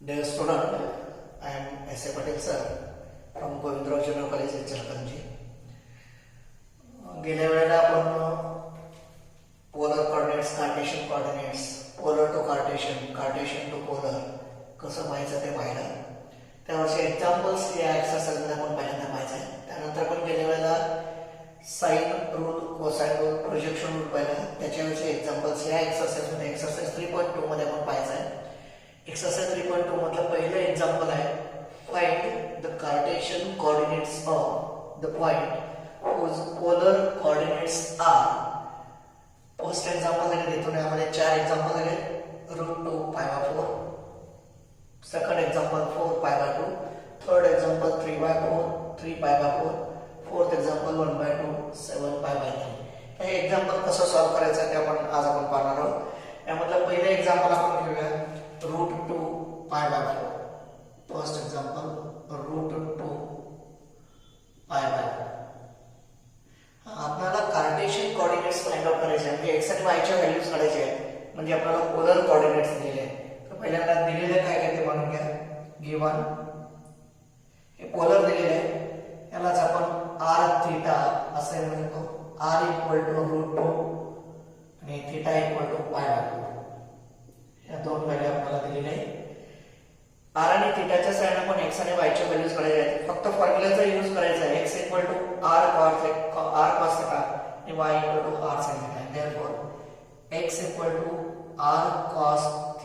Dear student, I am S. A. Patel sir from Govindrao Junior College in Chalkanji. गेल्या वेळेला आपण polar coordinates, cartesian coordinates, polar to cartesian, cartesian to polar कसं पाहायचं ते पाहिलं. त्यावर्षी एक्झाम्पल्स या एक्सरसाइजमध्ये आपण पहिल्यांदा पाहायचं आहे. त्यानंतर आपण गेल्या वेळेला sine rule, cosine rule, projection rule पाहिलं. त्याच्याविषयी एक्झाम्पल्स या एक्सरसाइजमध्ये एक्सरसाइज 3.2 मध्ये आपण पाहायचं आहे. एक्सरसाइज 3.2 मधलं पहिलं एक्झाम्पल आहे, find the Cartesian coordinates of the point whose polar coordinates are. First example आहे तिथून यामध्ये 4 एक्झाम्पल आहे. √2 π/4, second example 4 π/2, third example 3/4, 3 π/4, fourth example 1/2, 7 π/3. हे एक्झाम्पल कसं सॉल्व्ह करायचं ते आपण पाहणार आहोत. यामधलं पहिलं एक्झाम्पल आपण घेऊया, √2 π/4. First example √2 π/4. आपल्याला कार्टेशियन कोऑर्डिनेट्स फाइंड आउट करायचे म्हणजे एक्स आणि वाय च्या व्हॅल्यूज काढायचे आहेत. म्हणजे आपल्याला पोलर कोऑर्डिनेट्स दिलेले आहेत. तर पहिल्यांदा दिलेले काय काय ते म्हणून घ्या. गिवन हे पोलर दिलेले आहे, यालाच आपण r थीटा असे म्हणतो. r √2 आणि थीटा π/2. या दोन व्हॅल्यू आपल्याला दिलेल्या आहेत. r आणि थीटाच्या साइन आपण x आणि y च्या व्हॅल्यूज काढायच्या आहेत. फक्त फॉर्म्युलाचा यूज करायचा आहे. x r cos θ आणि y r sin θ. therefore x r cos θ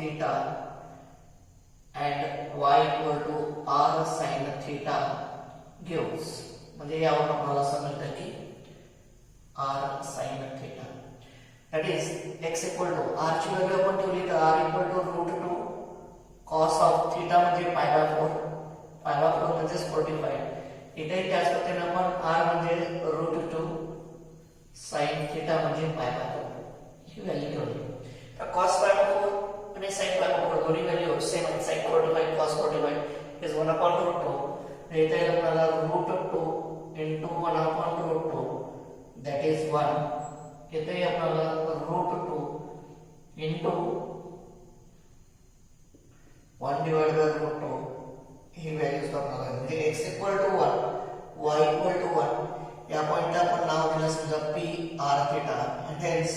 and y r sin θ gives, म्हणजे यावर आपल्याला समजतं की r sin θ. that is x r ची व्हॅल्यू आपण ठेवली तर r √2 cos of θ म्हणजे π/4, π/4 म्हणजे 45. इथे त्याच पद्धतीने आपण r म्हणजे √2 sin θ म्हणजे π/2 ही व्हॅल्यू ठेवली. तर cos π/4 आणि sin π/4 दोन्ही व्हॅल्यू सेम आहेत. sin 45 cos 45 is 1/√2. इथे आपल्याला √2 into 1/√2 that is 1. इथे आपल्याला √2 into 1 divided by √2 he values आपल्याला म्हणजे x 1 y 1. या पॉइंटला आपण नाव दिलं समजा p r θ and hence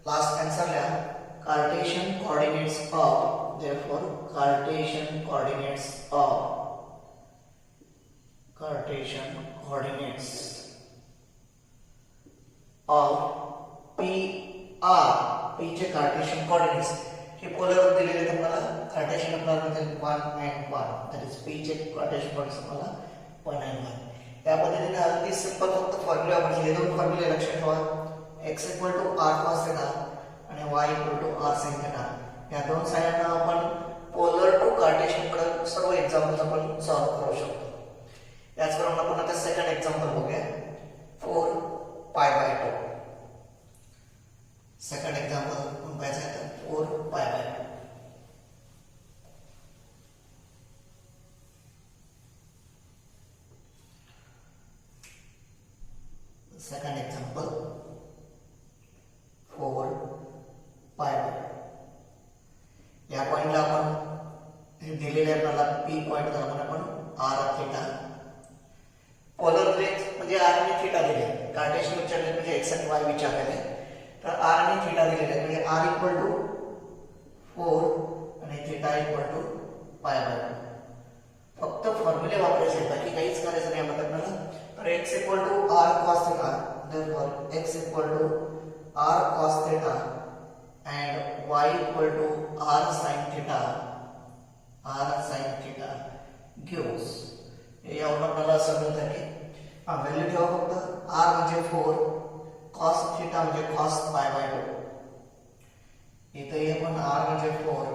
last आन्सरला Cartesian coordinates of, therefore Cartesian coordinates of p r, p चे कार्टेशियन कोऑर्डिनेट्स हे पोलर दिलेले आहेत आपल्याला. कार्टेशियन आपल्याला 1 and 1, that is p चे कार्टेशियन कोऑर्डिनेट्स आपल्याला 1 and 1. या पद्धतीने अगदी सिंपल फक्त फॉर्म्युला म्हणजे हे दोन फॉर्म्युले लक्षात ठेवा. x r cos θ आणि y r sin θ. या दोन साह्याने आपण पोलर टू कार्टेशियन कडे सर्व एक्झाम्पल्स आपण सॉल्व्ह करू शकतो. याचप्रमाणे आपण आता सेकंड एक्झाम्पल बघूया, 4 π/2. सेकंड एक्झाम्पल आपण पाहायचं आहे 4 π/2. Second example 4 π/2. या पॉइंटला आपण हे दिलेले आपल्याला p पॉइंट धरून आपण r θ पोलर रेंज म्हणजे r आणि θ दिले. कार्टेशियन विचारले म्हणजे x आणि y विचारलेले. तर r आणि θ दिलेले म्हणजे r 4 आणि θ π/2. फक्त फॉर्म्युले वापरायचे आहेत, बाकी काहीच करायचं नाही यामध्ये आपल्याला. तर x r cos θ, therefore x r cos θ and y r sin θ gives. यावरून आपल्याला समजतं की व्हॅल्यू ठेवा फक्त. r म्हणजे 4, cos θ म्हणजे cos π/2. इथे आपण r म्हणजे 4,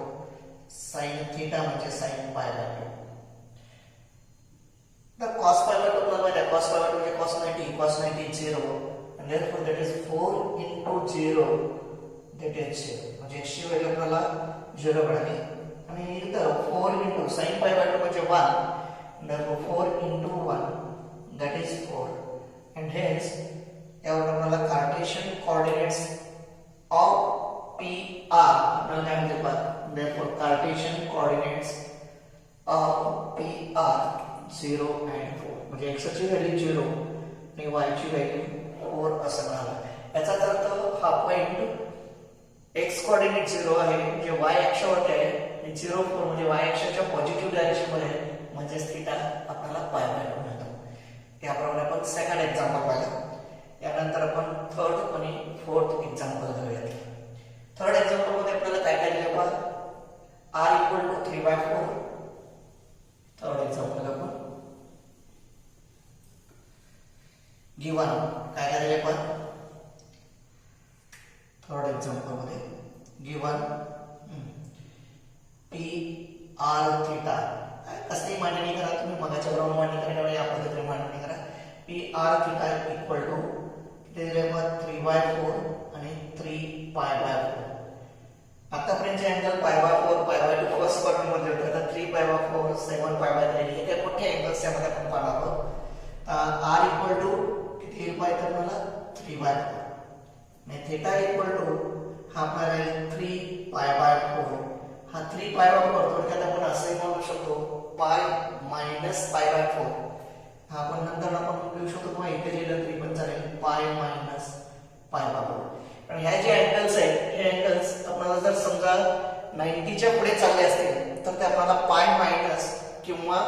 sin θ म्हणजे sin π/2. तर cos π/2 आपल्याला माहिती आहे. cos π/2 म्हणजे cos 90, cos 90 0 and therefore that is 4 into 0 that is 0. म्हणजे x ची व्हॅल्यू आपल्याला 0 मिळाली. आणि इथं 4 into sin π/2 म्हणजे 1 and therefore 4 into 1 that is 4 and hence यावर आपल्याला Cartesian coordinates of p r आपल्याला काय म्हणतात. therefore Cartesian coordinates 0 and 4 म्हणजे x ची व्हॅल्यू 0 आणि y ची व्हॅल्यू 4 असं मिळालं. याचा अर्थ हा पॉइंट x कोऑर्डिनेट 0 आहे म्हणजे y अक्षावरती आहे आणि 0 4 म्हणजे y अक्षाच्या पॉझिटिव्ह डायरेक्शन मध्ये आहे म्हणजे थीटा आपल्याला पाय बाय 2 मिळतो. याप्रमाणे आपण सेकंड एक्झाम्पल पाहिलं. यानंतर आपण थर्ड आणि फोर्थ एक्झाम्पल घेऊयात. थर्ड एक्झाम्पल मध्ये आपल्याला काय काय दिलं पहा r equal to 3/4. Third example आपण गिवन काय काय दिले पण थर्ड एक्झाम्पल मध्ये गिवन p r थीटा कसली मांडणी करा तुम्ही मगाच्या प्रमाणे मांडणी करण्यावेळी या पद्धतीने मांडणी करा. p r theta equal to दिले पण 3/4 आणि 3π/4. आतापर्यंतचे अँगल π/4 π/2 फर्स्ट क्वाड्रंट मध्ये होते. आता 3π/4 7π/3 हे काही मोठे अँगल्स यामध्ये आपण पाहणार आहोत. r इक्वल टू किती येईल पाहिजे तर मला 3/4 आणि थीटा इक्वल टू हा आपला राहील 3π/4. हा 3π/4 थोडक्यात आपण असे म्हणू शकतो पाय मायनस π/4. हा आपण नंतर आपण लिहू शकतो किंवा इथे लिहिलं तरी पण चालेल पाय मायनस π/4. आणि ह्या जे अँगल्स आहेत हे अँगल्स आपल्याला जर समजा 90 च्या पुढे चालले असतील तर ते आपल्याला पाय मायनस किंवा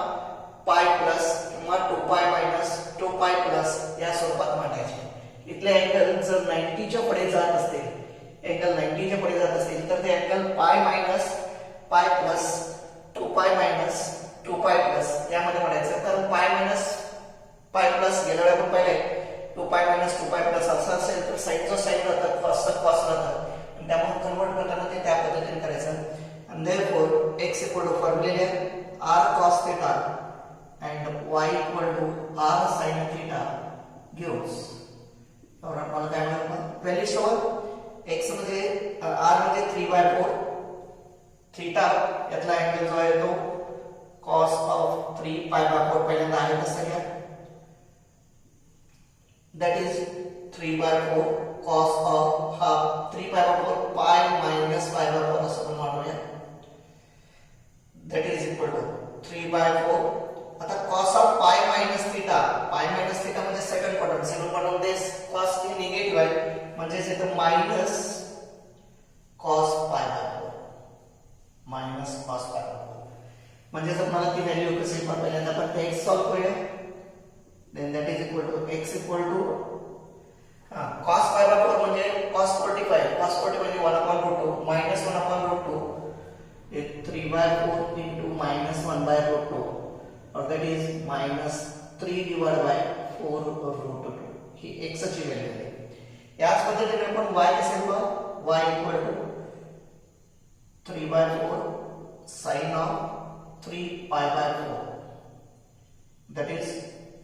पाय प्लस किंवा 2π मायनस 2π प्लस या स्वरूपात मांडायचे. इथले अँगल जर 90 च्या पुढे जात असतील अँगल 90 च्या पुढे जात असतील तर ते angle pi minus pi plus 2π minus 2π plus यामध्ये मांडायचं. कारण पाय मायनस पाय प्लस गेल्या वेळी आपण पाहिले 2π मायनस 2π प्लस असं असेल तर साइनचं साइन राहतं कॉसचं कॉस राहतं आणि त्यामुळे कन्वर्ट करताना ते त्या पद्धतीने करायचं. आणि therefore x equal to formula r cos theta and y equal to r sin theta gives. तर आपल्याला काय मिळालं व्हॅल्यू शोध x म्हणजे r म्हणजे 3/4 थीटा यातला अँगल जो आहे तो cos ऑफ 3π/4 पहिल्यांदा आहे तसं घ्या. that is 3/4 cos of half 3π/4 pi minus π/4 असं आपण मानूया. that is equal to 3/4. आता cos of pi minus theta म्हणजे सेकंड क्वाड्रंट मध्ये cos ही निगेटिव्ह आहे म्हणजे इथे मायनस cos π/4 मायनस cos π/4 म्हणजे जर मला ती व्हॅल्यू कशी पहिल्यांदा आपण ते सॉल्व करूया. then that is equal to x equal to cos π/4 म्हणजे cos 45 म्हणजे 1/√2 minus 1/√2 is 3/4 into minus 1/√2 or that is minus 3 divided by 4√2 he x ची व्हॅल्यू आहे. याच पद्धतीने आपण y कसे लिहू y equal to 3/4 sin of 3π/4 that is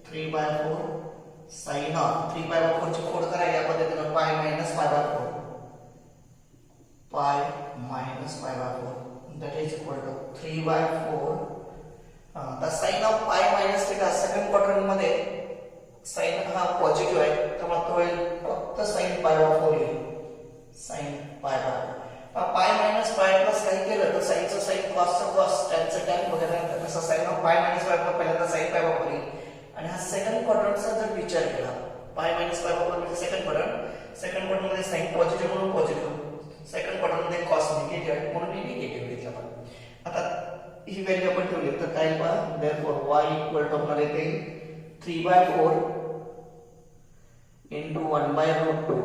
3/4 sin of 3π/4 ची फोड करा या पद्धतीने पाय minus π/4 pi minus π/4 that is equal to 3/4. the sin of pi minus theta second quadrant मध्ये sin हा पॉझिटिव्ह आहे त्यामुळे तो होईल फक्त sin π/4 येईल sin π/4. Pi minus pi plus काही केलं तर साइनचं साइन कॉसचं कॉस टॅनचं टॅन वगैरे तसं sin of pi minus π/4 पहिल्यांदा sin π/4 येईल. आणि हा सेकंड क्वाड्रंटचा जर विचार केला पाय मायनस π/4 म्हणजे सेकंड क्वाड्रंट मध्ये साइन पॉझिटिव्ह म्हणून पॉझिटिव्ह सेकंड क्वाड्रंट मध्ये कॉस निगेटिव्ह आहे म्हणून निगेटिव्ह घेतला आपण. आता ही व्हॅल्यू आपण ठेवली तर काय पहा देयरफॉर y इक्वल टू आपल्याला येते 3/4 into 1/√2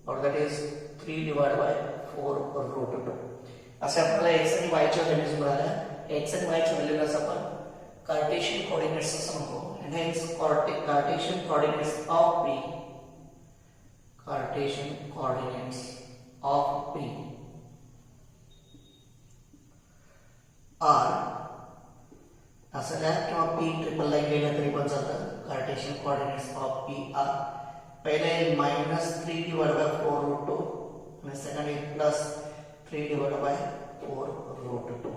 or that is 3 divided by 4√2 असे आपल्याला x आणि y च्या व्हॅल्यूज मिळाल्या. x आणि y च्या व्हॅल्यूज आपण कार्टेशियन कोऑर्डिनेट्स असं म्हणतो. and hence cartesian coordinates of p are असं लिहा किंवा p ट्रिपल लाईन लिहिलं तरी पण चालतं. Cartesian coordinates of p are पहिले मायनस 3 डिवाइड बाय 4√2 आणि सेकंड आहे प्लस 3 डिवाइड बाय 4√2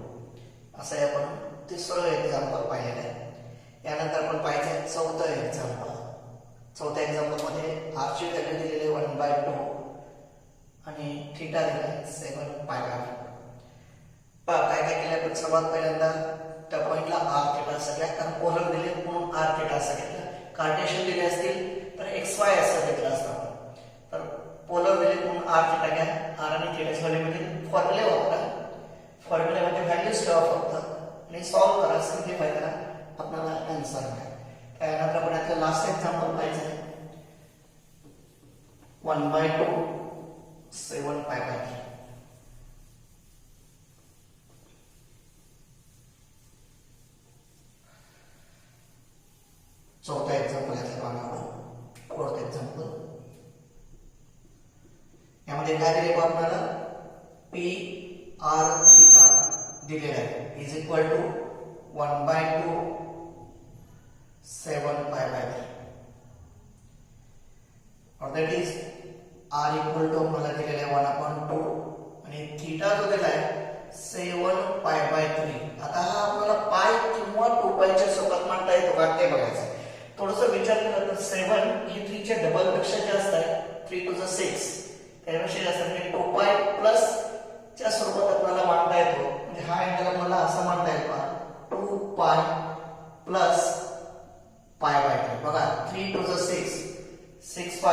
असं आहे. आपण तिसरं एक्झाम्पल पाहिलेलं आहे. यानंतर आपण पाहायचं चौथं एक्झाम्पल. चौथ्या एक्झाम्पल मध्ये r ची व्हॅल्यू दिलेली 1/2 आणि थीटा दिला 7π/4. काय काय केलं आपण सर्वात पहिल्यांदा त्या पॉईंटला आर थिटा असं घ्या, कारण पोलर दिले म्हणून आर थिटा असं घेतलं. कार्टेशियन दिले असतील तर एक्स वाय असं घेतलं असतं. तर पोलर दिले म्हणून आर थिटा घ्या. आर आणि थिटाच्या व्हॅल्यूमध्ये फॉर्म्युले वापरा. फॉर्म्युल्यामध्ये व्हॅल्यूज ठेवा फक्त आणि सॉल्व्ह करा, सिम्प्लिफाय करा, आपल्याला आन्सर मिळेल. त्यानंतर आपण यातलं लास्ट एक्झाम्पल पाहायचं आहे. 1/2 7π/3. चौथा एक्झाम्पल यातलं पाहणार. फोर्थ एक्झाम्पल यामध्ये काय दिले आपल्याला, पी आर थिटा दिलेला आहे इज इक्वल टू 1/2 7π/3 और that is r equal to मला दिलेला आहे 1/2 आणि थिटा जो दिला आहे 7π/3. आता हा आपल्याला पाय किंवा 2π च्या स्वरूपात मांडता येतो का ते बघायचं. थोडंसं विचार केला तर 7 ही 3 च्या डबल पेक्षा जास्त आहे. 3 to the 6 त्यापेक्षा जास्त म्हणजे 2π प्लस च्या स्वरूपात आपल्याला मांडता येतो. म्हणजे हा अँगल आपल्याला असा मांडता येईल का 2π प्लस π/3. बघा 3 to the 6 6π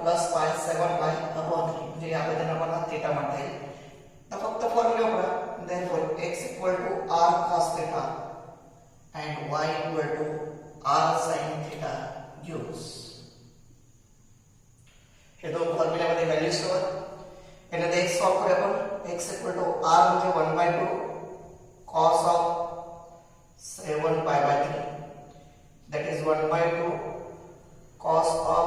प्लस π 7π/3 म्हणजे या पद्धतीने आपण थिटा मांडता येईल. तर फक्त फॉर्म्युला वापरा. therefore x equal to r cos theta and y equal to r sin theta gives. हे दोन फॉर्म्युल्यामध्ये व्हॅल्यूज ठेवा. याला x सॉल्व करूया आपण. x equal to r म्हणजे 1/2 cos of 7π/3 that is 1/2 cos of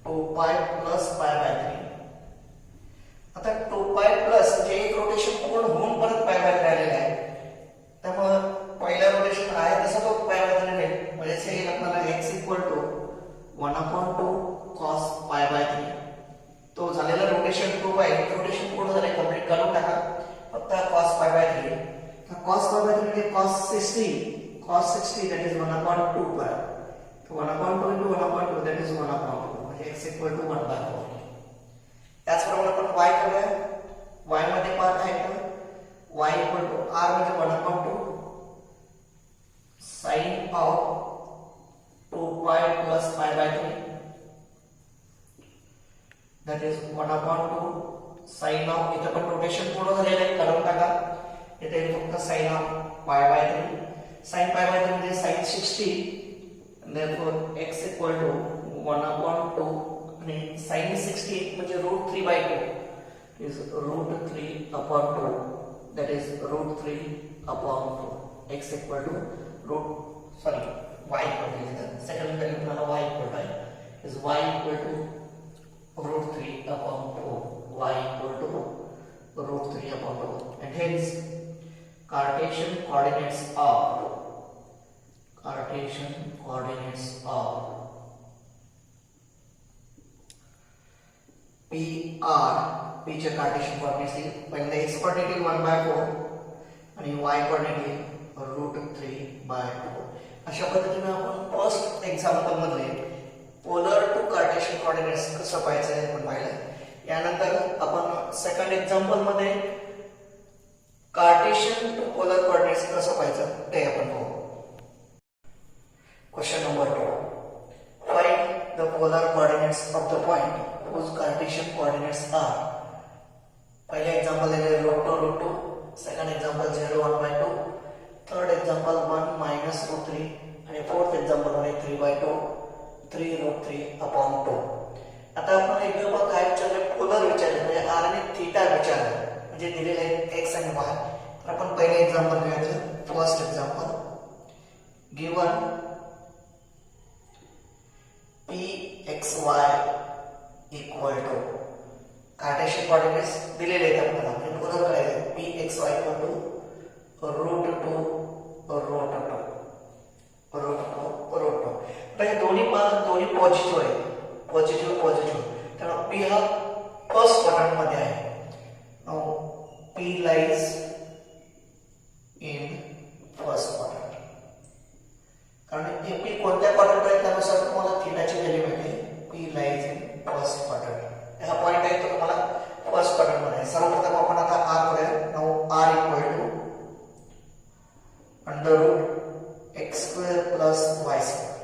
2π plus π/3. आता 2π प्लस जे एक रोटेशन पूर्ण होऊन परत π/3 आलेला आहे, त्यामुळे पहिला रोटेशन आहे तसा तो π/3 आहे. म्हणजे हे आपल्याला x इक्वल टू 1/2 cos π/3 तो झालेला रोटेशन 2π रोटेशन पूर्ण झाले, कंप्लीट करून टाका. फक्त cos π/3 cos π/3 म्हणजे cos 60 that is 1/2π. तो 1/2 into 1/2 that is 1/2 म्हणजे x equal to 1/4. त्याचप्रमाणे आपण y करूया. y मध्ये पार्ट आहे तर y equal to r म्हणजे 1/2 sin of 2π plus π/3 that is 1/2 sin of, इथं पण रोटेशन पूर्ण झालेलं आहे, करून टाका. इथे फक्त sin of π/3. sin π/3 म्हणजे sin 60 therefore x equal to 1/2 आणि sin 60 म्हणजे √3/2 is √3/2 that is √3/2 x equal to y equal to second value तुम्हाला y equal to आहे is y equal to √3/2 y equal to √3/2 and hence Cartesian coordinates of P चे Cartesian coordinates येईल. पहिल्यांदा x coordinate येईल 1/4 आणि y coordinate येईल √3/2. अशा पद्धतीने आपण फर्स्ट एक्झाम्पल मध्ये पोलर टू कार्टेशियन कोऑर्डिनेट्स कसं पाहायचं आहे आपण पाहिलं. यानंतर आपण सेकंड एक्झाम्पल मध्ये कार्टेशियन टू पोलर कोऑर्डिनेट्स कसं पाहायचं ते आपण पाहू. Question number 2. Find the polar coordinates of the point whose Cartesian coordinates are. पहले एग्जांपल है √2, सेकंड एग्जांपल 0 1/2, थर्ड एग्जांपल 1 -√3 आणि फोर्थ एग्जांपल मध्ये 3/2 3√3/2. आता आपण एकदम काय विचारले, पोलर विचारले म्हणजे r आणि थीटा विचारले, म्हणजे दिलेले आहेत x आणि y. तर आपण पहिले एग्जांपल घेऊया. First example given pxy equal to cartesian coordinates दिलेले आहेत आपल्याला, म्हणजे पोलर करायचे. pxy इक्वल टू √2 तर हे दोन्ही पॉझिटिव्ह आहेत, पॉझिटिव्ह. त्यामुळे p हा फर्स्ट क्वाड्रंट मध्ये आहे. Now p lies in first quadrant. कारण p कोणत्या क्वाड्रंट आहे त्यानुसार तुम्हाला थीटाची व्हॅल्यू मिळते. p lies in first quadrant. हा पॉइंट आहे तो तुम्हाला फर्स्ट क्वाड्रंट मध्ये आहे. सर्वप्रथम आपण आता r करूया. Now r equal to plus y square.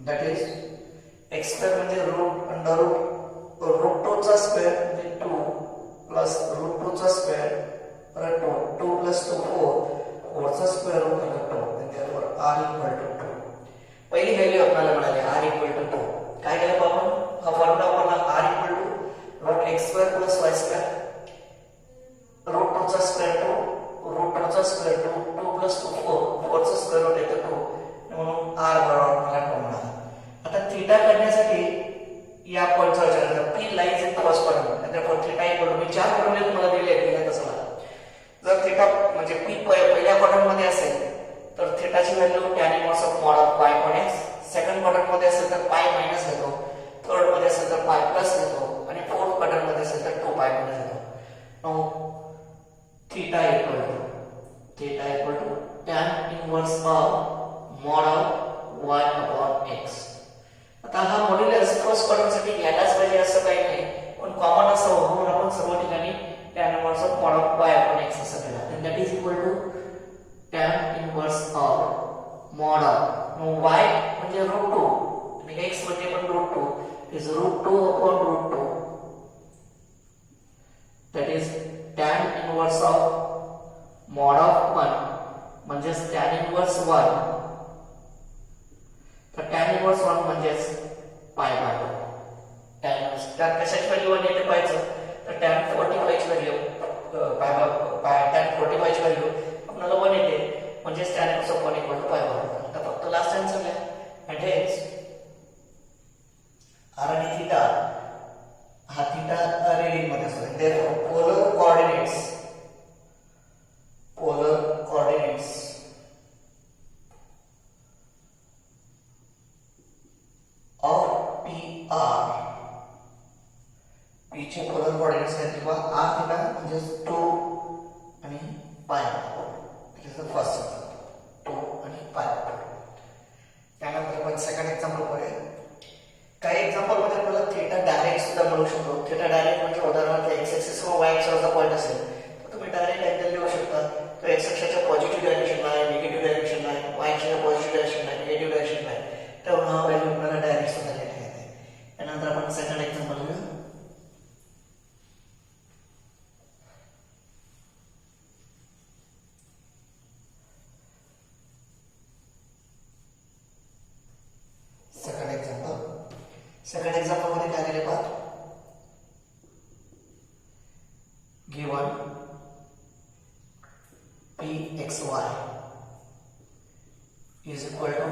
That is x square म्हणजे रूट अंडर रूट 2 चा स्क्वेअर म्हणजे 2 प्लस रूट 2 चा स्क्वेअर परत 2 प्लस 2 4 4 चा स्क्वेअर रूट 2 म्हणजे r इक्वल टू 2. पहिली व्हॅल्यू आपल्याला मिळाली r इक्वल टू 2. काय केलं आपण हा फॉर्म्युला वापरला r equal to root x square plus y square root 2 चा स्क्वेअर 2 रूट 2 चा स्क्वेअर 2 प्लस 2 4 चा स्क्वेअर रूट येतो 2 म्हणून r बरोबर मला 2 मिळाला. आता थीटा काढण्यासाठी या पॉइंटचा विचार करा. p lies in first quadrant आणि therefore थीटा इक्वल टू मी चार फॉर्म्युले तुम्हाला दिले आहेत दिले तसं. जर थीटा म्हणजे p पहिल्या क्वाड्रंट मध्ये असेल तर थीटाची value tan inverse of mod of pi upon x. Second quadrant मध्ये असेल तर पाय मायनस घेतो. थर्ड मध्ये असेल तर पाय प्लस घेतो आणि फोर्थ क्वाड्रंट मध्ये असेल तर 2 पाय मायनस घेतो. Now theta equal to tan inverse of mod of y upon x. आता हा मॉड्युलस फर्स्ट क्वाड्रंट साठी घ्यायलाच पाहिजे असं काही नाही पण कॉमन असं म्हणून आपण सर्व ठिकाणी tan inverse of mod of y upon x असं केलं. then that is equal to tan inverse of mod of y म्हणजे रूट 2 आणि x म्हणजे पण root 2 is root 2 upon root 2. that is tan inverse of mod of 1 म्हणजे tan inverse 1. तर tan inverse 1 म्हणजेच pi by 2. tan inverse tan कशाची value 1 येते पायचं तर tan 45 ची व्हॅल्यू पाय tan 45 ची व्हॅल्यू आपल्याला 1 येते म्हणजेच tan inverse of 1 equal to pi by 2. आता फक्त लास्ट आन्सर लिहा and hence r आणि थीटा हा थीटा रीडिंग मध्ये असतो. therefore polar coordinates of PR P चे पोलर कोऑर्डिनेट्स आहेत किंवा r थीटा म्हणजे 2 आणि pi. It is the first example 2 आणि पाय. त्यानंतर आपण सेकंड एक्झाम्पल बघूया. काही एक्झाम्पल मध्ये आपल्याला थीटा डायरेक्ट सुद्धा मिळू शकतो. थीटा डायरेक्ट म्हणजे उदाहरणार्थ x ऍक्सिस व y ऍक्सिसचा पॉइंट असेल तर तुम्ही डायरेक्ट अँगल लिहू शकता. तो x ऍक्सिसच्या पॉझिटिव्ह डायरेक्शनला आहे, निगेटिव्ह डायरेक्शनला आहे, y ऍक्सिसच्या पॉझिटिव्ह डायरेक्शनला आहे, निगेटिव्ह डायरेक्शनला आहे. तर हा व्हॅल्यू आपल्याला डायरेक्ट सुद्धा लिहिता येते. त्यानंतर आपण सेकंड एक्झाम्पल घेऊ. सेकंड एक्झाम्पल मध्ये काय दिले पहा. Given pxy is equal to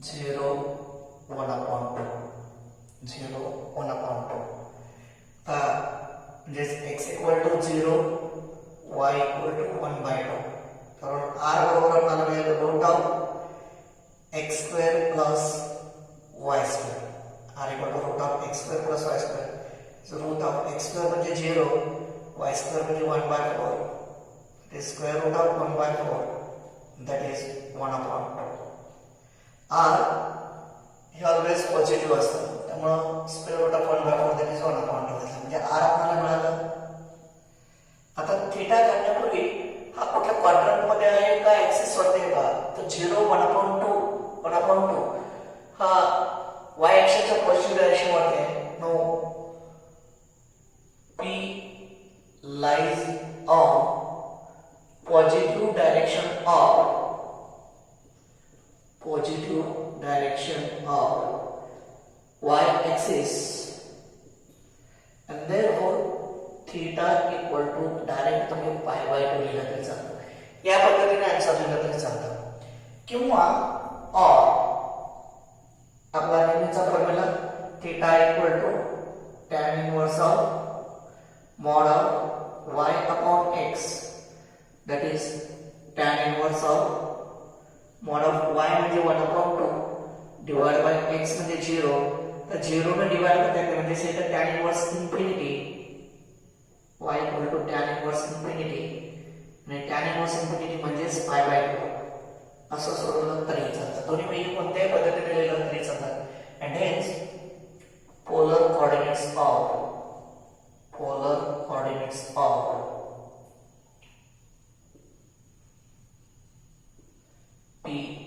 0 1 upon 2 0 1 upon 2. म्हणजे x equal to 0 y equal to 1 by 2. तर r बरोबर आपल्याला मिळेल root of x square plus y square. r equal to root of x square plus y square. So root of x square म्हणजे 0, y square म्हणजे 1 by 4. It is square root of 1 by 4. That is 1 upon 2. r हे always positive असतं त्यामुळे square root of 1 by 4 that is 1 upon 2 म्हणजे r आपल्याला मिळालं. आता theta काढण्यापूर्वी हा कुठल्या क्वाड्रंट मध्ये आहे का ऍक्सिस वरती आहे का तर 0 1 upon 2 हा y ऍक्सिसच्या पॉझिटिव्ह डायरेक्शन वरती आहे. No p lies on positive direction of y axis and therefore theta equal to direct तुम्ही pi by 2 लिहिलं तरी चालतं. या पद्धतीने आन्सर लिहिलं तरी चालतं किंवा आपला नेहमीचा formula theta equal to tan inverse of mod of y upon x that is tan inverse of mod of y म्हणजे 1 अपॉन 2 डिवाइड बाय x म्हणजे 0. तर 0 ने डिवाइड करता येते म्हणजे say tan inverse infinity y equal to tan inverse infinity आणि tan inverse infinity म्हणजेच pi by 2 असं सोडवलं तरी चालतं. दोन्ही पैकी कोणत्याही पद्धतीने लिहिलं तरी चालतं. and hence polar coordinates of P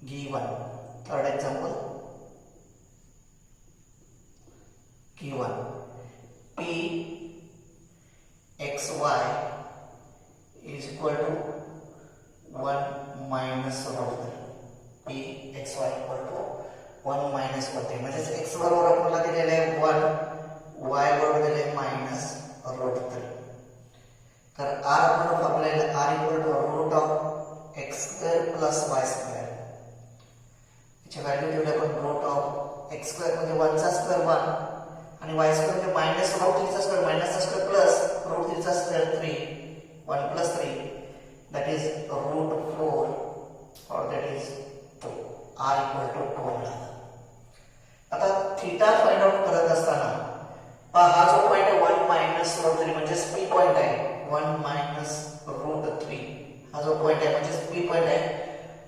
given. Third example, given p xy is equal to 1 minus root 3. p xy equal to 1 minus root 3. म्हणजे x बरोबर आपल्याला दिलेले आहे 1, y बरोबर दिलेले आहे मायनस रूट 3. तर r बरोबर आपल्याला r equal to root of x square plus y square. याची व्हॅल्यू ठेवली आपण रूट ऑफ x स्क्वेअर म्हणजे 1 चा स्क्वेअर 1 आणि y स्क्वेअर म्हणजे मायनस रूट 3 चा स्क्वेअर मायनस चा स्क्वेअर प्लस रूट 3 चा square 3. 1 plus 3, that is root 4, or that is 2. R equal to 2 मिळाला. आता थीटा फाइंड आउट करत असताना हा जो पॉइंट आहे 1 मायनस रूट 3 म्हणजे पी पॉइंट आहे. 1 मायनस रूट 3 हा जो पॉइंट आहे म्हणजे पी पॉइंट आहे.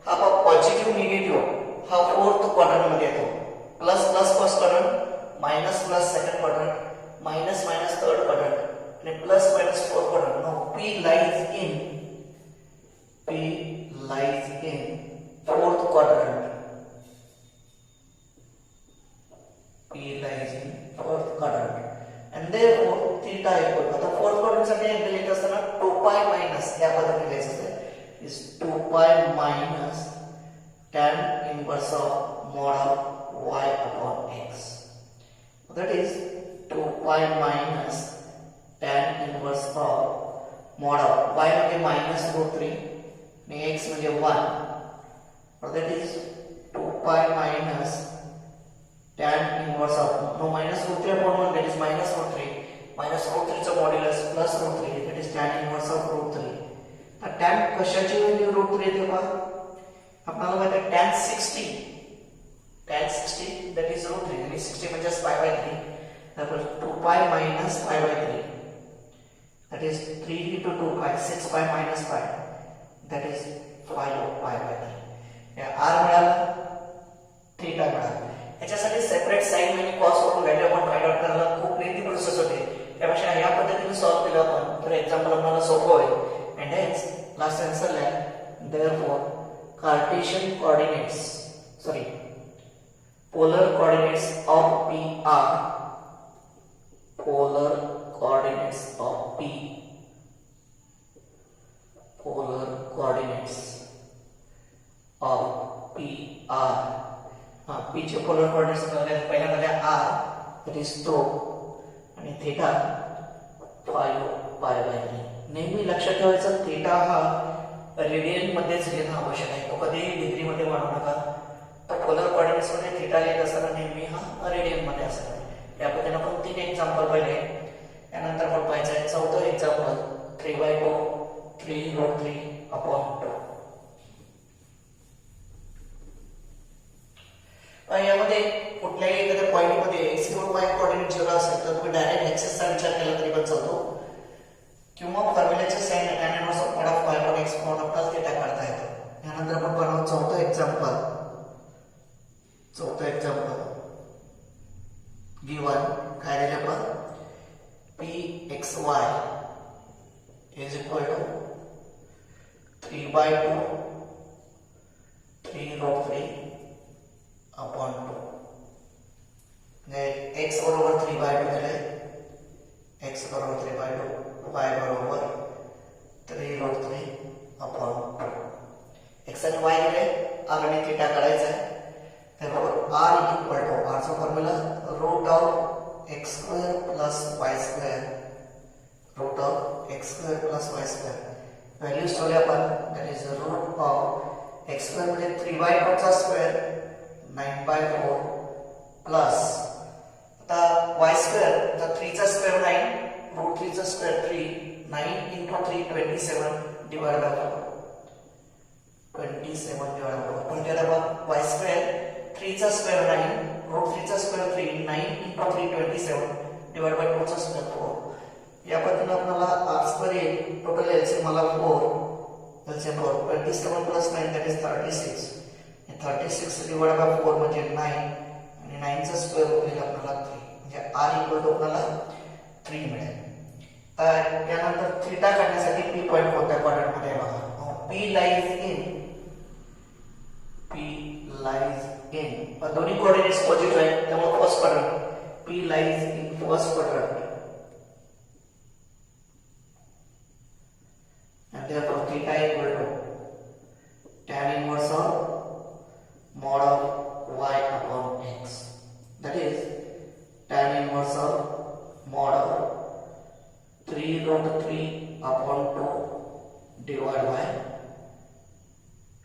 हा पॉझिटिव्ह निगेटिव्ह हा फोर्थ क्वाड्रंट मध्ये येतो. Plus plus first quadrant, minus plus second quadrant, minus minus third quadrant and plus minus 4 quadrant. Now P lies in fourth quadrant. P lies in fourth quadrant. And therefore theta equal to the fourth quadrant साठी angle लिहित असताना 2 pi minus या पद्धतीने लिहायचं आहे is 2 pi minus tan inverse of mod of y upon x. That is 2 pi minus tan inverse of mod of y म्हणजे minus root 3 आणि x म्हणजे 1, or that is 2 pi minus tan inverse of no minus root 3 upon 1, that is minus root 3 minus root 3 चा modulus plus root 3, that is tan inverse of root 3. तर tan कशाची value root 3 येते पहा. आपल्याला माहिती आहे tan 60 that is root 3 आणि 60 म्हणजे pi by 3. therefore 2 pi minus pi by 3, that is 3 into 2 pi, 6 pi minus pi, that is 5 pi by 3. या r मिळाला, थीटा मिळाला. याच्यासाठी सेपरेट साइन आणि कॉस वरून व्हॅल्यू आपण फाइंड आउट करायला खूप लेंथी प्रोसेस होते. त्यापेक्षा या पद्धतीने सॉल्व्ह केलं आपण तर एक्झाम्पल आपल्याला सोपं होईल. अँड हेच लास्ट आन्सर लिहा. Therefore Cartesian coordinates polar coordinates of P are polar coordinates of P are P चे polar coordinates पहिला झाले r, that is 2 आणि थीटा 5 pi by 3. नेहमी लक्षात ठेवायचं थीटा हा रेडियन मध्येच लिहिणं आवश्यक आहे. तो कधीही डिग्री मध्ये मानू नका. तर पोलर कोऑर्डिनेट्स मध्ये थीटा लिहित असताना नेहमी हा रेडियन मध्ये असावा. या पद्धतीने आपण 3 एक्झाम्पल पाहिले. त्यानंतर आपण पाहायचं आहे चौथं एक्झाम्पल 3/2 3√3 upon 2. यामध्ये कुठल्याही एखाद्या पॉइंट मध्ये x किंवा y कोऑर्डिनेट जर असेल तर तुम्ही डायरेक्ट एक्सेस चा विचार केला तरी पण चालतो किंवा फॉर्म्युल्याचे sign tan inverse of mod of y upon x म्हणून आपल्याला थीटा काढता येतो. यानंतर आपण पाहू चौथं एक्झाम्पल गिवन काय दिले आपण p xy is equal to 3/2 3√3 upon 2. म्हणजे x बरोबर 3/2 दिले, x बरोबर 3/2, y बरोबर 3√3 upon 2. x आणि y दिले, r आणि थीटा काढायचा आहे. त्याबरोबर r इक्वल टू r चा formula root of x square plus y square, root of x square plus y square. Values ठेवले आपण, that is root of x square म्हणजे 3/2 चा स्क्वेअर 9/4 प्लस आता y स्क्वेअर तर 3 चा स्क्वेअर 9 रूट 3 चा square 3 9 into 3 27 divided by 4 27 divided by 4 म्हणजे आता y स्क्वेअर 3 चा स्क्वेअर 9 रूट 3 चा स्क्वेअर 3 9 into 3 27 divided by 2 चा स्क्वेअर 4. या पद्धतीने आपल्याला r स्क्वेअर येईल. टोटल एलसीएम मला 4 LCM 4 27 plus 9 that is 36 and 36 divided by 4 म्हणजे 9 आणि 9 चा स्क्वेअर होईल आपल्याला 3 म्हणजे r इक्वल टू आपल्याला 3 मिळेल. तर यानंतर थीटा काढण्यासाठी p पॉइंट कोणत्या क्वाड्रंट मध्ये आहे बघा. p lies in P lies in, पण दोन्ही कोऑर्डिनेट्स पॉझिटिव्ह आहेत त्यामुळे first quadrant, P lies in first quadrant and therefore theta equal to tan inverse of mod of y upon x, that is tan inverse of mod of 3 root 3 upon 2 divided by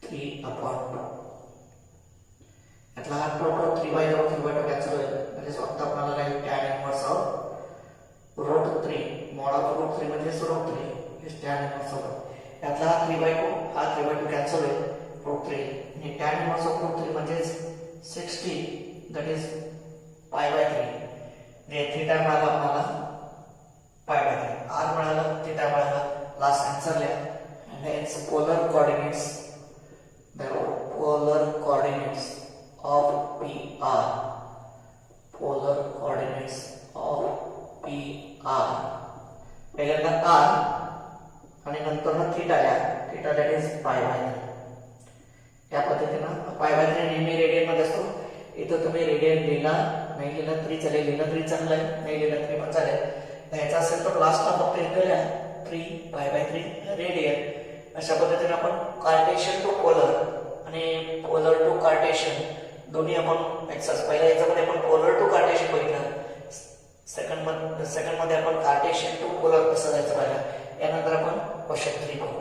3 upon 2. यातला हा 3 by 2 cancel होईल, म्हणजे फक्त आपल्याला राहील tan inverse of root 3 mod of root 3 म्हणजे root 3 is tan inverse of, यातला हा 3 by 2 हा 3 by 2 कॅन्सल होईल root 3 आणि tan inverse of root 3 म्हणजे 60, that is pi by 3. जे थीटा मिळाला आपल्याला pi by 3, r मिळाला, थीटा मिळाला, लास्ट आन्सर लिहा. and hence polar coordinates, the polar coordinates of PR, polar coordinates of PR, पहिल्यांदा r आणि नंतर थीटा या, theta that is pi by 3. या पद्धतीने पाय बाय 3 नेहमी रेडियन मध्ये असतो. इथं तुम्ही रेडियन लिहिला नाही लिहिला तरी चालेल, लिहिला तरी चांगलं आहे, नाही लिहिला तरी पण चालेल. याचा असेल तर लास्टला फक्त इथं लिहा 3 पाय बाय 3 रेडियन. अशा पद्धतीने आपण कार्टेशियन टू पोलर आणि पोलर टू कार्टेशियन दोन्ही आपण एक्सरसाइज, पहिल्या याच्यामध्ये आपण पोलर टू कार्टेशियन बघितलं, सेकंड मध्ये आपण कार्टेशियन टू पोलर कसं जायचं पाहिलं. यानंतर आपण क्वेश्चन 3 बघू.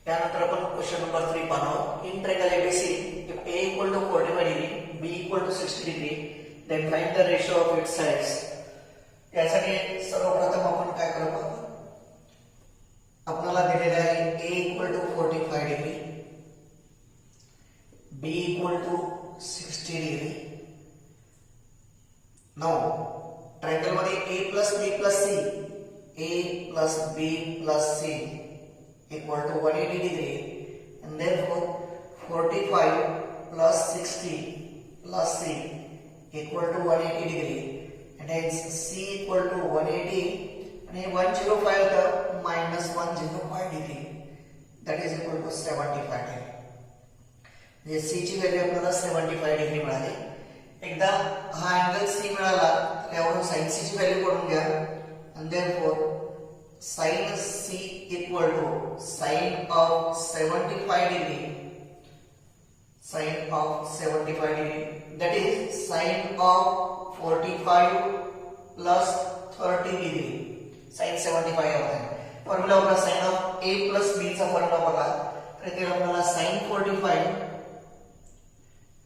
यानंतर आपण क्वेश्चन नंबर 3 पाहणार. In triangle ABC if A equal to 45 degree, B equal to 60 degree, then find the ratio of its sides. यासाठी सर्वप्रथम आपण काय करू, आपल्याला दिलेले आहे A equal to 45 degree, B equal to 60 degree. Now triangle मध्ये A plus B plus C, A plus B plus C equal to 180 degree, and therefore 45 plus 60 plus C equal to 180 degree, and hence C equal to 180 and 105 the minus 105 degree, that is equal to 75 degree. जे C ची value आपल्याला 75 degree मिळाली. एकदा हा angle C मिळाला तर यावरून sin C ची व्हॅल्यू काढून घ्या, and therefore sin C equal to sin of 75 degree, sin of 75 degree, that is sin of 45 plus 30 degree, sin 75 होता है. फॉर्म्युला आपला sin of A plus B चा फॉर्म्युला बघा, तर इथे आपल्याला sin 45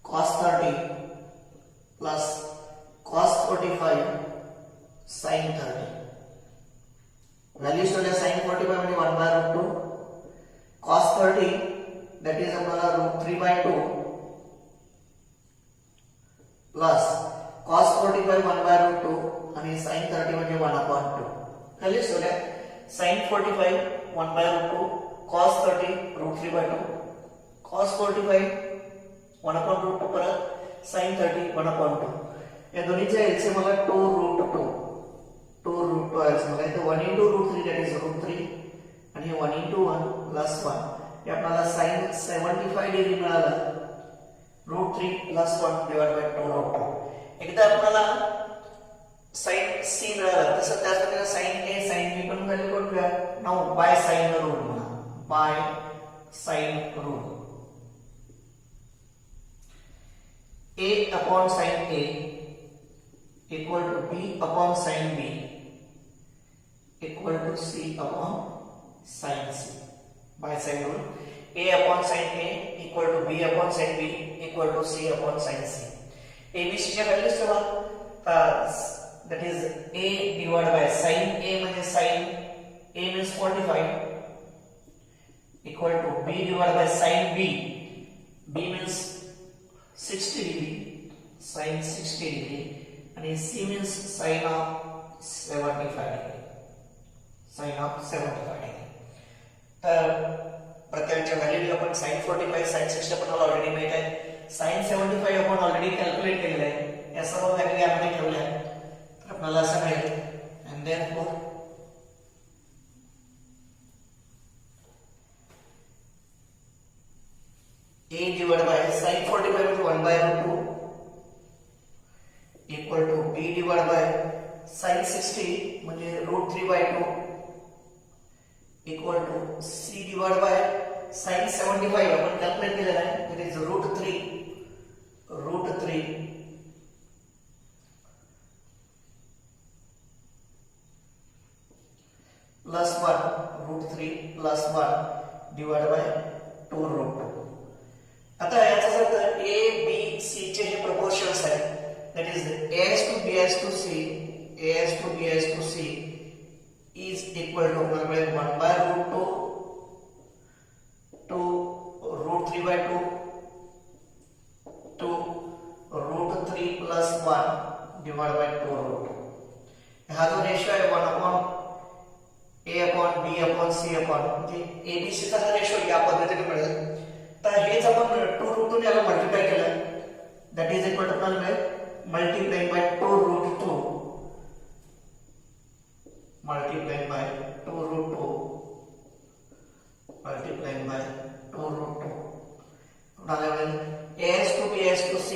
cos 30 plus cos 45 sin 30. Values ठेवल्या sin 45 म्हणजे 1 by root 2, cos 30 that is आपल्याला root 3 by 2 plus cos 45 1 by root 2 आणि sin 30 म्हणजे 1 upon 2. व्हॅल्यूज ठेवल्या sin 45 1 by root 2, cos 30 root 3 by 2, cos 45 1 upon root 2 परत sin 30 1 upon 2. या दोन्हीचे LCM मला 2 root 2 एलसीएम मला इथे 1 into root 3 that is root 3 आणि 1 into 1 plus 1. हे आपल्याला sin 75 डिग्री मिळाला root 3 plus 1 divided by 2 root 2. एकदा आपल्याला sin C मिळाला तसं त्याच प्रकारे sin A sin B पण व्हॅल्यू काढून घ्या. नाउ बाय sin रूल म्हणा, by sin rule. A upon sin A equal to B upon sin B equal to C upon sin C. By sin rule, A upon sin A equal to B upon sin B equal to C upon sin C. A B C च्या values ठेवा, that is A divided by sin A म्हणजे sin A means 45 equal to B divided by sin B, B means 60 degree, sin 60 degree, and C means sin of 75 degree, sin of 75 degree. तर प्रत्येकाच्या value आपण sin 45 sin 60 आपण already माहित आहे, sin 75 आपण already calculate केलेलं आहे. या सर्व व्हॅल्यू यामध्ये ठेवल्या तर आपल्याला असं मिळेल, and therefore A divided by sin 45 म्हणजे 1 by root 2 equal to B divided by sin 60 म्हणजे root 3 by 2 equal to C divided by sin 75 आपण कॅल्क्युलेट केलेला आहे it is root 3 plus 1 root 3 plus 1 divided by 2 root 2. आता याचा अर्थ A, B, C चे हे proportions आहेत that is A has to B has to C A has to B has to C is equal to 1 by root 2 to root 3 by 2 to root 3 plus 1 divided by 2 root 2. हा जो ratio आहे 1 upon A upon B upon C upon म्हणजे ABC चा हा ratio या पद्धतीने मिळेल तर हेच आपण 2 root 2 ने याला मल्टिप्लाय केलं that is equal to multiplying by 2 root 2 multiplying by 2 root 2 multiplying by 2 root 2 आपल्याला मिळेल A has to B has to C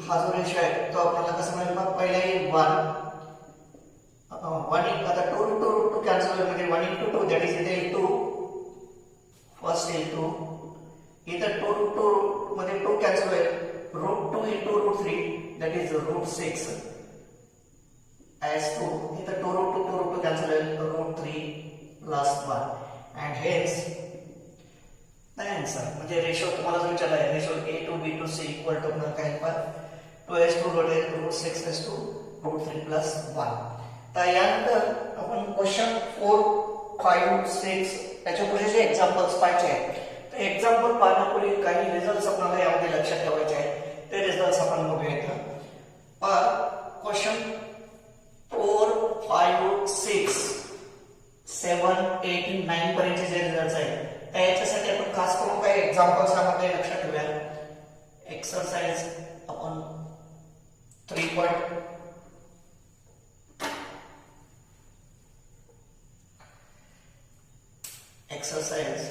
हा जो रेशो आहे तो आपल्याला कसं मिळेल मग पहिला 1 आता 2 root 2 cancel म्हणजे 1 into 2 that is इथे 2 first into इथे 2 root 2 मध्ये 2 cancel होईल root 2 into root 3 that is root 6 as 2 इथे 2 root 2 cancel होईल root 3 plus 1 and hence the answer म्हणजे रेशो तुम्हाला जो विचारला आहे ratio A to B to C equal to काय पण 2 to root 6 to root 3 plus 1 तर यानंतर आपण क्वेश्चन 4, 5, 6 याच्या पुढे जे एक्झाम्पल्स पाहायचे आहेत तर एक्झाम्पल पाहण्यापूर्वी काही रिझल्ट्स आपल्याला यामध्ये लक्षात ठेवायचे आहेत ते रिझल्ट्स आपण बघूया इथं क्वेश्चन 4, 5, 6, 7, 8, 9 पर्यंतचे जे रिझल्ट्स आहेत तर याच्यासाठी आपण खास करून काही एक्झाम्पल्स यामध्ये लक्षात ठेवूया एक्सरसाइज आपण 3. exercise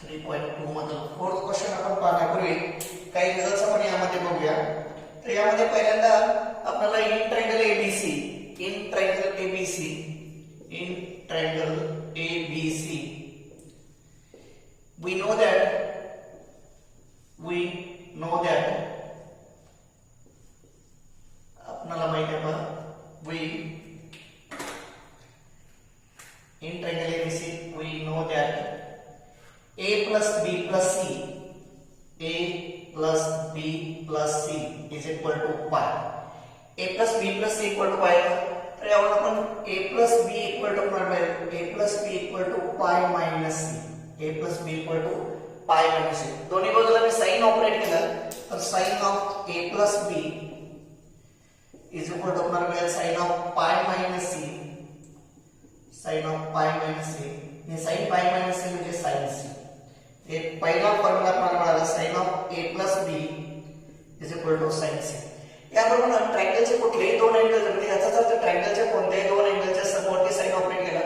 3.2 मधील 4th क्वेश्चन आपण पाहण्यापूर्वी काही रिझल्ट्स आपण यामध्ये बघूया तर यामध्ये पहिल्यांदा आपल्याला in triangle ABC we know that आपल्याला माहिती आहे in triangle ABC we know that A plus B plus C is equal to pi. A plus B plus C equal to pi तर यावरून आपण A plus B equal to pi minus C दोन्ही बाजूला मी sign operate केलं तर sin of A plus B is equal to sin of pi minus C sin pi minus c म्हणजे sin c हे पहिला फॉर्म्युला आपल्याला मिळाला sin of a plus b is equal to sin c याबरोबर ट्रायंगलचे कुठलेही दोन अँगल म्हणजे याचा जर ट्रायंगलचे कोणत्याही दोन अँगलच्या समोरती sin ऑपरेट केला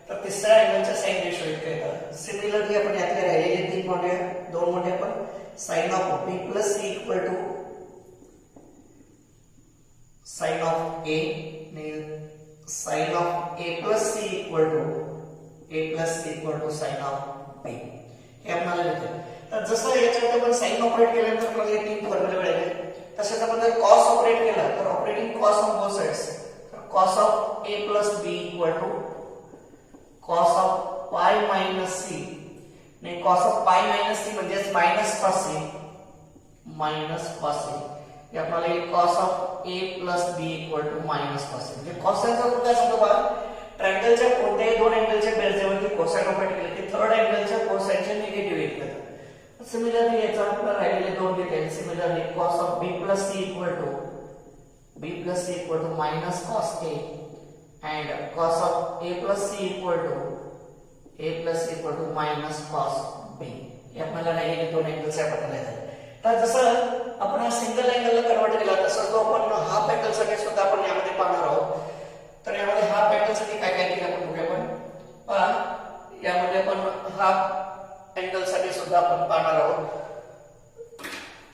तर तिसऱ्या अँगलच्या sin रेशो इतके येतात सिमिलरली आपण यातले राहिलेले दोन मोठे आपण sin of b plus c equal to sin of a sin of a plus c equal to sin of b हे आपल्याला लिहितो तर जसं याच्यात आपण sin ऑपरेट केल्यानंतर आपल्याला हे तीन फॉर्म्युले मिळाले तसेच आपण जर cos ऑपरेट केला तर operating cos of both sides तर cos of a plus b equal to cos of pi minus c नाही cos of pi minus c म्हणजे minus cos c हे आपल्याला cos of a plus b equal to minus cos c म्हणजे cosine चा काय सांगतो बघा ट्रायंगलच्या कोणत्याही दोन अँगलच्या बेरजेवरती कोसाइन ऑपरेट केले की थर्ड अँगलच्या कोसाइनचे निगेटिव्ह येत जातात सिमिलरली याचा आपल्याला राहिलेले दोन detail similarly cos of b plus c equal to minus cos a and cos of a plus c equal to minus cos b हे आपल्याला राहिलेले दोन अँगल्स आपल्याला येतात तर जसं आपण हा सिंगल अँगलला कन्वर्ट केला तसं जो आपण हाफ अँगल साठी सुद्धा आपण यामध्ये पाहणार आहोत तर यामध्ये हाफ अँगल साठी काय काय केलं आपण बघूया आपण पहा यामध्ये हाफ अँगल साठी सुद्धा आपण पाहणार आहोत.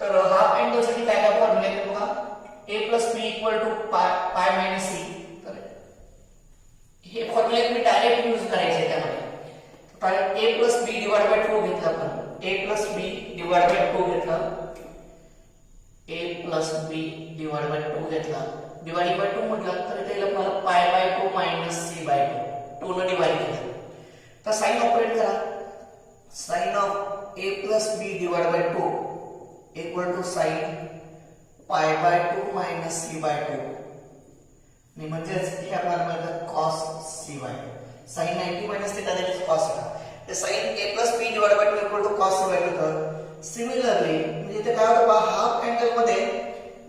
तर हाफ अँगल साठी काय काय फॉर्म्युला आहे बघा. a plus B equal to pi minus C. तर हे फॉर्म्युला तुम्ही डायरेक्ट यूज करायचे त्यामध्ये. a plus B divide by 2 घेतला आपण. a plus B divide by 2 घेतला. a plus B divide by 2 घेतला. डिवाइड बाय 2 म्हटलं तर इथे आपल्याला पाय बाय 2 मायनस सी बाय 2 2 ने डिवाइड केलं. तर साइन ऑपरेट करा. Sine of a plus B divide by 2 equal to sine pi by 2 minus C by 2. आणि म्हणजेच हे आपल्याला मिळतं cos c by 2. sin 90 minus theta that is cos theta. ते sin a plus b divide by 2 equal to cos c by 2 होतं. Similarly म्हणजे इथे काय होतं पहा हाफ अँगल मध्ये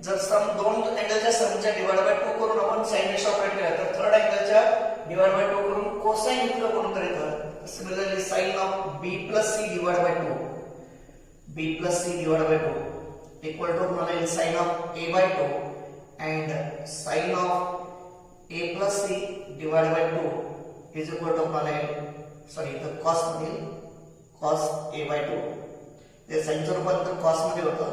जर सम दोन अँगलच्या समच्या डिवाइड बाय 2 करून आपण sin रेशो ऑपरेट केला तर थर्ड अँगलच्या डिवाइड बाय 2 करून कोसाइन इतकं कोण तर येतं. Similarly sin of b plus c divide by 2 b plus c divide by 2 equal to मला येईल sin of a by 2 and sin of a plus c divided by 2 is equal to मला sorry तर cos मध्ये cos a by 2. ते sin चं रूपांतर cos मध्ये होतं.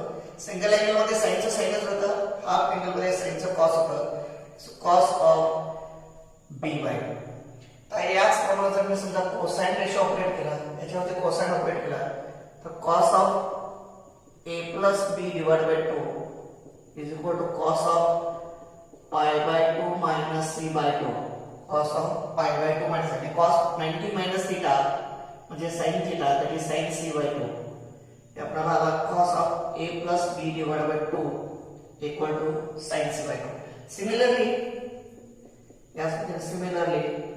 सिंगल अँगल मध्ये sin चं sinच होतं. हाफ अँगल मध्ये sin चं cos होतं. So cos of b by 2. तर याच प्रमाणे जर मी समजा कोसाइन रेशो ऑपरेट केला याच्यावरती कोसाइन ऑपरेट केला तर cos of a plus b divided by 2 is equal to cos of pi by 2 minus c by 2. cos of pi by 2 minus c. cos 90 minus theta म्हणजे sin theta that is sin c by 2. या प्रमाणे cos of a plus b divided by 2 equal to sin c by 2. Similarly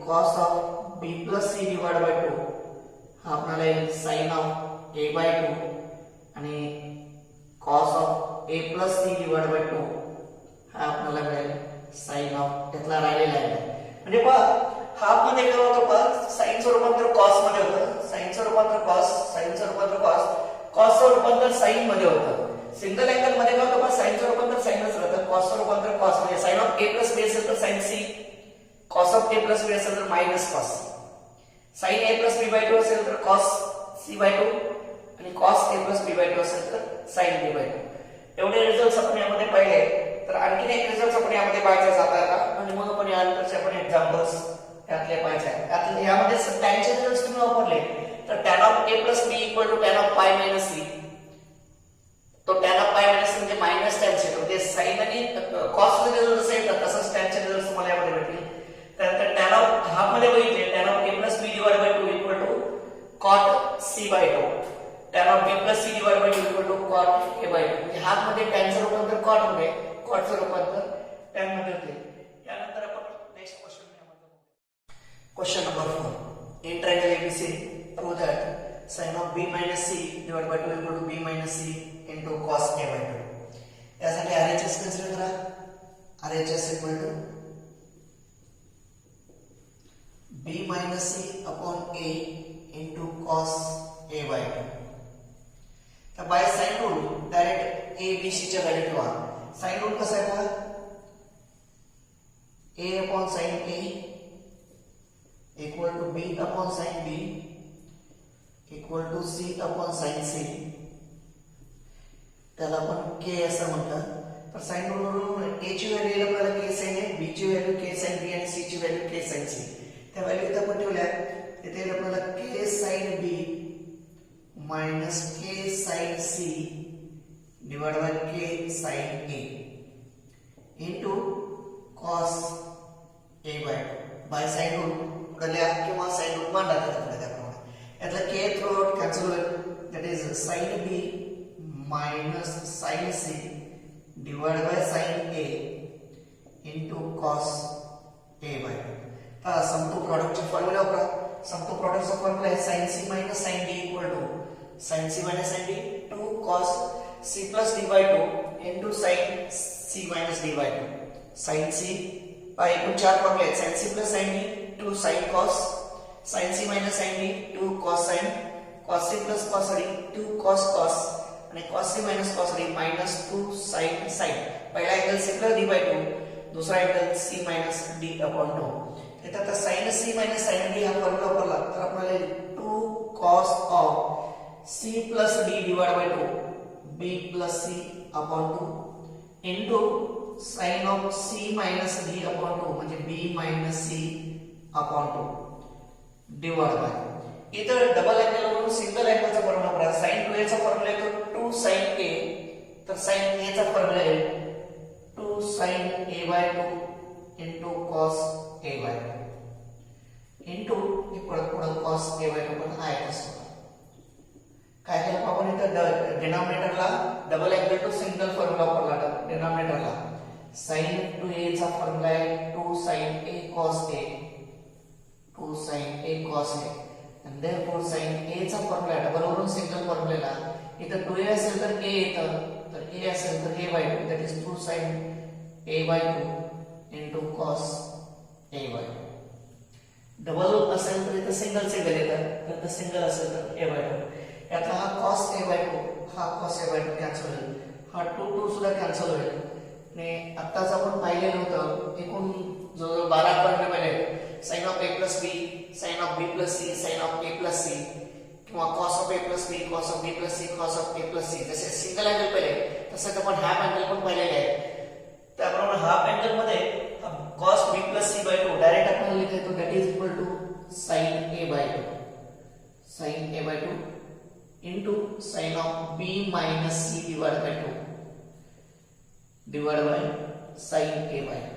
cos of b plus c divided by 2 हा आपल्याला येईल sin of a by 2 आणि cos of a plus c divided by 2 हा आपल्याला मिळेल sin of त्यातला राहिलेला आहे. म्हणजे पहा हाफ मध्ये काय होतं पहा sin चं रूपांतर cos मध्ये होतं. sin चं रूपांतर cos sin चं रूपांतर cos cos चं रूपांतर sin मध्ये होतं. सिंगल अँगल मध्ये काय होतं पहा sin चं रूपांतर sin च राहतं. cos चं रूपांतर cos मध्ये sin of a plus b असेल तर sin c. cos of a plus b असेल तर minus cos. sin a plus b by 2 असेल तर cos c by 2 आणि cos a plus b by 2 असेल तर sin b by 2. एवढे रिझल्ट्स आपण यामध्ये पाहिले. तर आणखीन एक रिझल्ट आपण यामध्ये पाहायचा जाता का आणि मग आपण यानंतरचे आपण एक्झाम्पल्स यातले पाहायचे आहेत. यातले यामध्ये टॅनचे रिझल्ट्स तुम्ही वापरले तर tan of a plus b equal to tan of pi minus c. तो tan of pi minus c म्हणजे मायनस tan चे म्हणजे sin आणि cos चे रिझल्ट जसे येतात तसंच tan चे रिझल्ट्स तुम्हाला यामध्ये भेटतील. त्यानंतर tan ऑफ हाफ मध्ये बघितले tan of a plus b divide by 2 equal to cot c by 2. tan of b plus c divide by 2 equal to cot a by 2. म्हणजे हाफ मध्ये tan चे रूपांतर cot मध्ये cot चे रूपांतर tan मध्ये होते. यानंतर आपण next question question number 4. In triangle ABC prove that sin of b minus c divided by 2 equal to b minus c into cos a by 2. यासाठी RHS कन्सिडर करा. RHS equal to b minus c upon a into cos a by 2. तर by sine rule direct a b c च्या value ठेवा. Sine rule कसा आहे पहा a upon sin a equal to b upon sin b equal to c upon sin c. त्याला आपण k असं म्हणतात. तर साइन रूल वरून a ची व्हॅल्यू आपल्याला k sin a, b ची व्हॅल्यू k sin b आणि c ची व्हॅल्यू k sin c. त्या व्हॅल्यू इथे आपण ठेवल्या. इथे आपल्याला k sin b minus k sin c divided by k sin a into cos a by 2 by sin rule पुढल्या किंवा sin rule मांडा त्याप्रमाणे. यातला k थ्रू आउट कॅन्सल होईल. That is sin b minus sin c divided by sin a into cos a by 2. आता सम to प्रोडक्टचा formula वापरा. सम to प्रोडक्टचा formula आहे sin c minus sin d equal to sin c minus sin d 2 cos c plus d by 2 into sin c minus d by 2. sin c by एकूण चार फॉर्म्युले आहेत. sin c plus sin d 2 sin cos sin c minus sin d 2 cos sin cos c plus cos d 2 cos cos आणि cos c minus cos d minus 2 sin sin. पहिला angle c plus d by 2 दूसरा angle c minus d upon 2. इथे आता sin c minus sin d हा formula वापरला तर आपल्याला 2 cos c plus d divided by 2 b plus c upon 2 into sin of c minus d upon 2 म्हणजे b minus c upon 2 divided by इतर double angle वरून single अँगलचा formula वापरा sin 2a चा formula येतो 2 sin a तर sin a चा formula आहे 2 sin a by 2 into cos a by 2 into हे परत cos a by 2 पण आहे तसं काय केलं आपण इथं डिनॉमिनेटरला double angle to single formula वापरला डिनॉमिनेटरला sin 2a चा फॉर्म्युला आहे 2 sin a cos a 2 sin a cos a and therefore sin a चा फॉर्म्युला डबल वरून सिंगल फॉर्म्युला इथं 2a असेल तर a येतं तर a असेल तर a by 2 that is 2 sin a by 2 into cos a by 2 double असेल तर इथं सिंगल येतं तर इथं सिंगल असेल तर a by 2 यातला हा cos a by 2 हा cos a by 2 कॅन्सल होईल हा 2 सुद्धा कॅन्सल होईल आणि आत्ताच आपण पाहिलेलं होतं एकूण जवळजवळ 12 पॉईंट पाहिले sin of a plus b sin of b plus c sin of a plus c किंवा cos of a plus b cos of b plus c cos of a plus c जसे single angle पाहिले तसंच आपण half angle पण पाहिलेले आहे त्याप्रमाणे half angle मध्ये cos b plus c by 2 direct आपण लिहिता येतो that is equal to sin a by 2 sin a by 2 into sin of b minus c divided by 2 divided by sin a by 2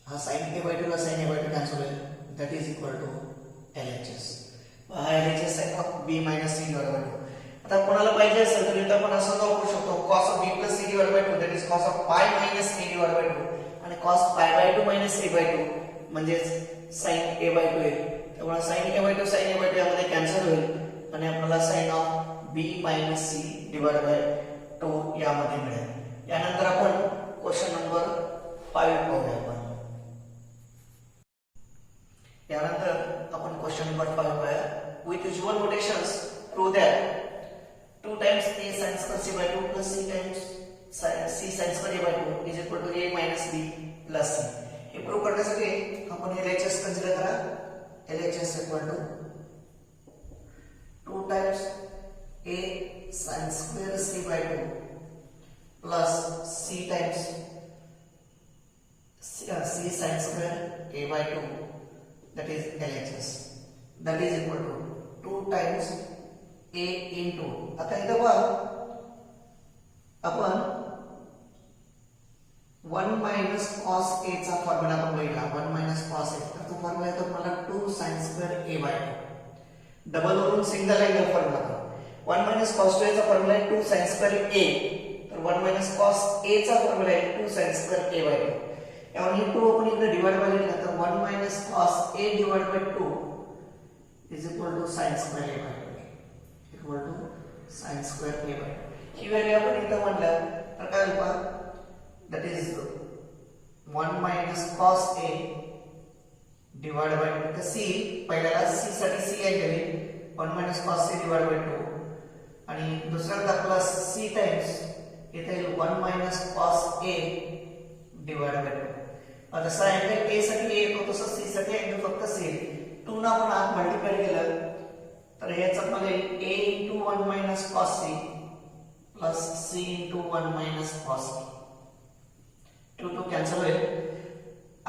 हा sin a by 2 ला sin a by 2 cancel होईल that is equal to LHS हा LHS sin of b minus c divided by 2 आता कोणाला पाहिजे असेल तर इथं आपण असं वापरू शकतो cos of b plus c divided by 2 that is cos of pi minus a divided by 2 आणि cos pi by 2 minus a by 2 म्हणजे sin a by 2 येईल त्यामुळे sin a by 2 sin a by 2 यामध्ये cancel होईल आणि आपल्याला sin of b minus c divided by 2 यामध्ये मिळेल यानंतर आपण क्वेश्चन नंबर 5 पाहूया आपण यानंतर आपण क्वेश्चन नंबर 5 पाहूया with usual notations prove that 2 times a sin square c by 2 plus c times c sin square a by 2 is equal to a minus b plus c हे prove करण्यासाठी आपण LHS consider करा LHS equal to 2 times a sin square c by 2 plus c times c sin square a by 2 that is LHS that is equal to 2 times a into आता इथं बघ आपण 1 minus cos a चा formula आपण बघितला 1 minus cos a तर तो formula येतो मला 2 sin square a by 2 double वरून single angle formula 1 minus cos 2a चा फॉर्म्युला आहे 2 sin square a तर 1 minus cos a चा फॉर्म्युला आहे 2 sin square a by 2 यावर हे 2 आपण इकडे डिवाइड केलं तर 1 minus cos a divided by 2 is equal to sin square a by 2 equal to sin square a by 2 he value आपण इथं म्हटलं तर काय होईल पहा that is 1 minus cos a divided by 2 तर c पहिल्याला c साठी c आहे केली 1 minus cos c divided by 2 आणि दुसऱ्यांदा प्लस c टाइम्स इथे येईल 1 minus cos a divided by 2 आता जसा अँगल a साठी a येतो तसं c साठी अँगल फक्त c 2 ना आपण आत मल्टिप्लाय केलं तर याचं मला a into 1 minus cos c plus c into 1 minus cos c 2 cancel होईल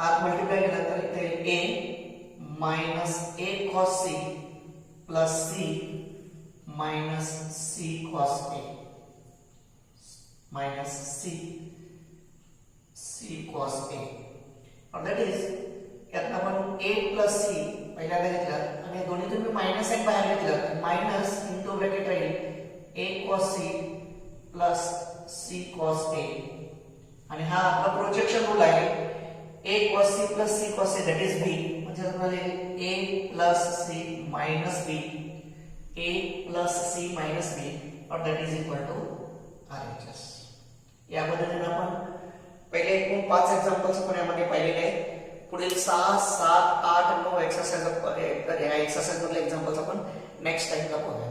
आत मल्टिप्लाय केलं तर इथे a minus a cos c plus c minus c cos a minus c cos a or that is यात आपण a plus c पहिल्यांदा घेतलं आणि दोन्ही तुम्ही मायनस साइन बाहेर घेतलं मायनस इनटू ब्रॅकेट राहील a cos c plus c cos a आणि हा आपला प्रोजेक्शन रूल आहे a cos c plus c cos a that is b म्हणजे तुम्हाला a plus c minus b a plus c minus b or that is equal to RHS या पद्धतीने आपण पहिले एकूण 5 एक्झाम्पल्स आपण यामध्ये पाहिलेले आहेत पुढील 6 7 8 9 एक्सरसाइज या एक्सरसाइज मधले एक्झाम्पल्स आपण नेक्स्ट टाइमला पाहूया